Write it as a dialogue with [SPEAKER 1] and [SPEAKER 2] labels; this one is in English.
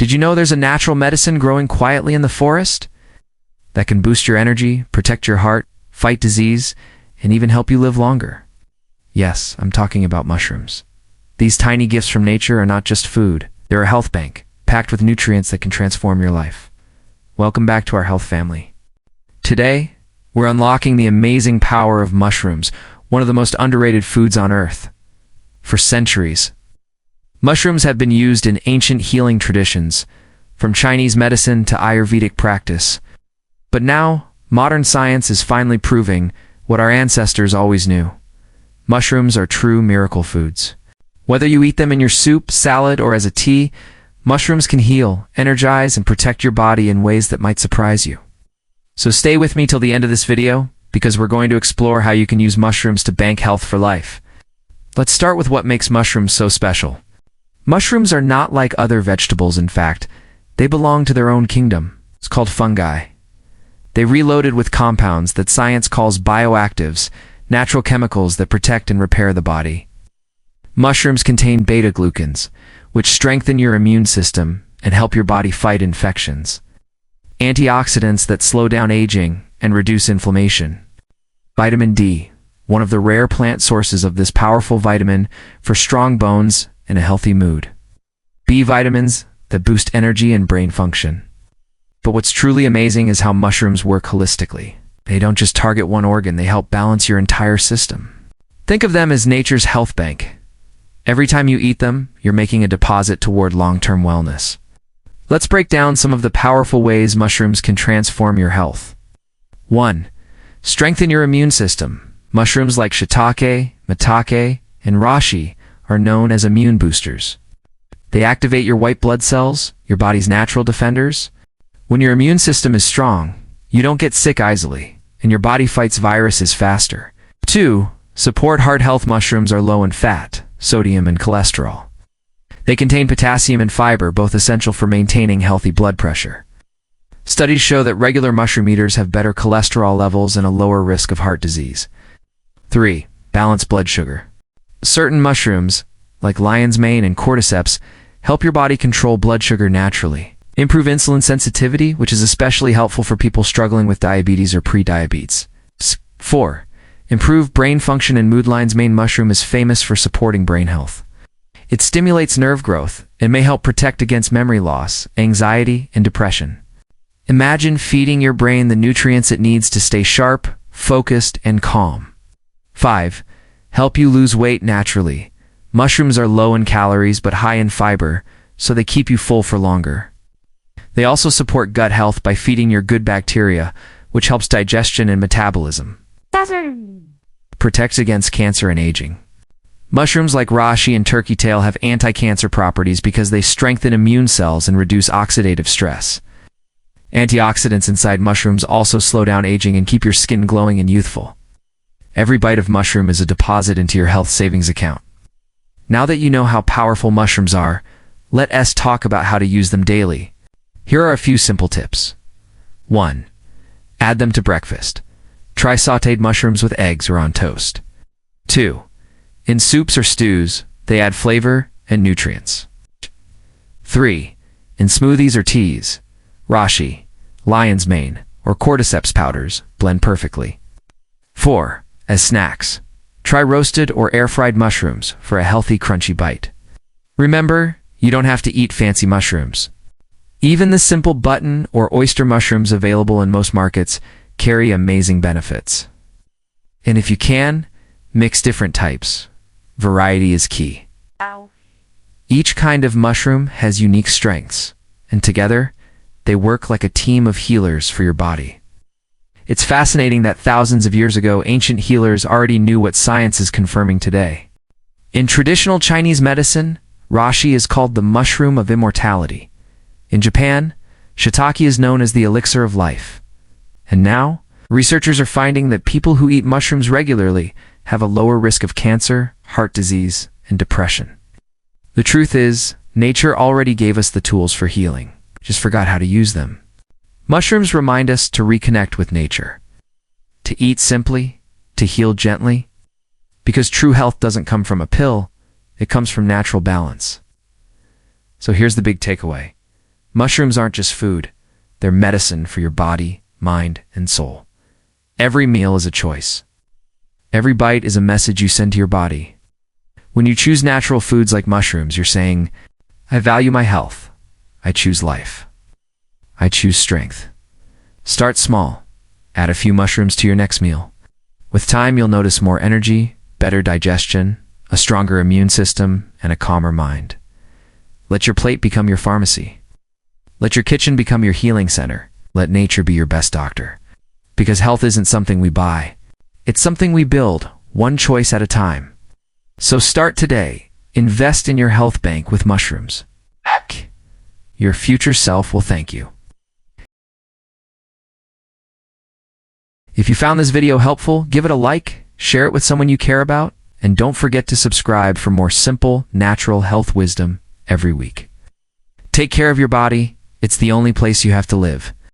[SPEAKER 1] Did you know there's a natural medicine growing quietly in the forest that can boost your energy, protect your heart, fight disease, and even help you live longer? Yes, I'm talking about mushrooms. These tiny gifts from nature are not just food. They're a health bank, packed with nutrients that can transform your life. Welcome back to our health family. Today, we're unlocking the amazing power of mushrooms, one of the most underrated foods on earth. For centuries, mushrooms have been used in ancient healing traditions, from Chinese medicine to Ayurvedic practice. But now, modern science is finally proving what our ancestors always knew. Mushrooms are true miracle foods. Whether you eat them in your soup, salad, or as a tea, mushrooms can heal, energize, and protect your body in ways that might surprise you. So stay with me till the end of this video, because we're going to explore how you can use mushrooms to bank health for life. Let's start with what makes mushrooms so special. Mushrooms are not like other vegetables, in fact. They belong to their own kingdom. It's called fungi. They're reloaded with compounds that science calls bioactives, natural chemicals that protect and repair the body. Mushrooms contain beta-glucans, which strengthen your immune system and help your body fight infections. Antioxidants that slow down aging and reduce inflammation. Vitamin D, one of the rare plant sources of this powerful vitamin for strong bones and a healthy mood. B vitamins that boost energy and brain function. But what's truly amazing is how mushrooms work holistically. They don't just target one organ, they help balance your entire system. Think of them as nature's health bank. Every time you eat them, you're making a deposit toward long-term wellness. Let's break down some of the powerful ways mushrooms can transform your health. 1. Strengthen your immune system. Mushrooms like shiitake, maitake, and reishi are known as immune boosters. They activate your white blood cells, your body's natural defenders. When your immune system is strong, you don't get sick easily, and your body fights viruses faster. 2. Support heart health. Mushrooms are low in fat, sodium, and cholesterol. They contain potassium and fiber, both essential for maintaining healthy blood pressure. Studies show that regular mushroom eaters have better cholesterol levels and a lower risk of heart disease. 3. Balance blood sugar. Certain mushrooms, like lion's mane and cordyceps, help your body control blood sugar naturally. Improve insulin sensitivity, which is especially helpful for people struggling with diabetes or pre-diabetes. 4. Improve brain function and mood. Lion's mane mushroom is famous for supporting brain health. It stimulates nerve growth and may help protect against memory loss, anxiety, and depression. Imagine feeding your brain the nutrients it needs to stay sharp, focused, and calm. 5. Help you lose weight naturally. Mushrooms are low in calories but high in fiber, so they keep you full for longer. They also support gut health by feeding your good bacteria, which helps digestion and metabolism. Protects against cancer and aging. Mushrooms like reishi and turkey tail have anti-cancer properties because they strengthen immune cells and reduce oxidative stress. Antioxidants inside mushrooms also slow down aging and keep your skin glowing and youthful. Every bite of mushroom is a deposit into your health savings account. Now that you know how powerful mushrooms are, let us talk about how to use them daily. Here are a few simple tips. 1. Add them to breakfast. Try sautéed mushrooms with eggs or on toast. 2. In soups or stews, they add flavor and nutrients. 3. In smoothies or teas, reishi, lion's mane, or cordyceps powders blend perfectly. 4. As snacks, try roasted or air-fried mushrooms for a healthy, crunchy bite. Remember, you don't have to eat fancy mushrooms. Even the simple button or oyster mushrooms available in most markets carry amazing benefits. And if you can, mix different types. Variety is key. Each kind of mushroom has unique strengths, and together, they work like a team of healers for your body. It's fascinating that thousands of years ago, ancient healers already knew what science is confirming today. In traditional Chinese medicine, reishi is called the mushroom of immortality. In Japan, shiitake is known as the elixir of life. And now, researchers are finding that people who eat mushrooms regularly have a lower risk of cancer, heart disease, and depression. The truth is, nature already gave us the tools for healing, just forgot how to use them. Mushrooms remind us to reconnect with nature, to eat simply, to heal gently, because true health doesn't come from a pill, it comes from natural balance. So here's the big takeaway. Mushrooms aren't just food. They're medicine for your body, mind, and soul. Every meal is a choice. Every bite is a message you send to your body. When you choose natural foods like mushrooms, you're saying, I value my health. I choose life. I choose strength. Start small. Add a few mushrooms to your next meal. With time, you'll notice more energy, better digestion, a stronger immune system, and a calmer mind. Let your plate become your pharmacy. Let your kitchen become your healing center. Let nature be your best doctor. Because health isn't something we buy. It's something we build, one choice at a time. So start today. Invest in your health bank with mushrooms. Heck, your future self will thank you. If you found this video helpful, give it a like, share it with someone you care about, and don't forget to subscribe for more simple, natural health wisdom every week. Take care of your body. It's the only place you have to live.